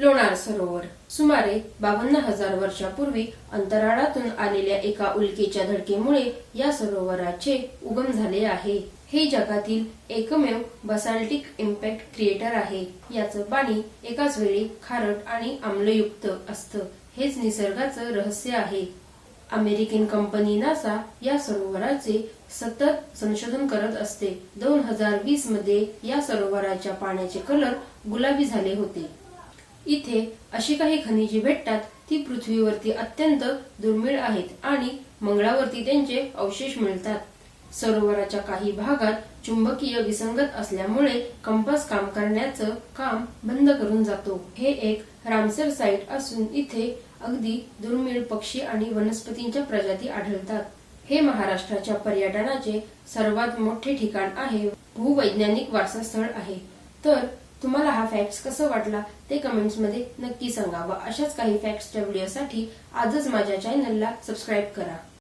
लोणार सरोवर सुमारे 52,000 वर्षापूर्वी अंतराळातून आलेल्या एका उल्केच्या धडकेमुळे या सरोवराचे उगम झाले आहे। हे जगातील एकमेव बसाल्टिक इम्पॅक्ट क्रिएटर आहे। याचं पाणी एकाच वेळी खारट आणि आम्लयुक्त असतं। हेच निसर्गाचं रहस्य आहे। अमेरिकन कंपनी नासा या सरोवराचे सतत संशोधन करत असते। 2020 मध्ये या सरोवराच्या पाण्याचे कलर गुलाबी झाले होते। इथे अशी काही खनिजे भेटतात ती पृथ्वीवरती अत्यंत दुर्मिळ आहेत आणि मंगळावरती त्यांचे अवशेष मिळतात। सरोवराच्या काही भागात चुंबकीय विसंगत असल्यामुळे कंपास काम करण्याचं काम बंद करून जातो। हे एक रामसर साइट असून इथे अगदी दुर्मिळ पक्षी आणि वनस्पतींच्या प्रजाती आढळतात। हे महाराष्ट्राच्या पर्यटनाचे सर्वात मोठे ठिकाण आहे। भूवैज्ञानिक वारसा स्थळ आहे। तर तुम्हाला हा फॅक्ट्स कसा वाटला ते कमेंट्स मध्ये नक्की सांगा व अशाच काही फॅक्ट्सच्या व्हिडिओसाठी आजच माझ्या चॅनलला सबस्क्राइब करा।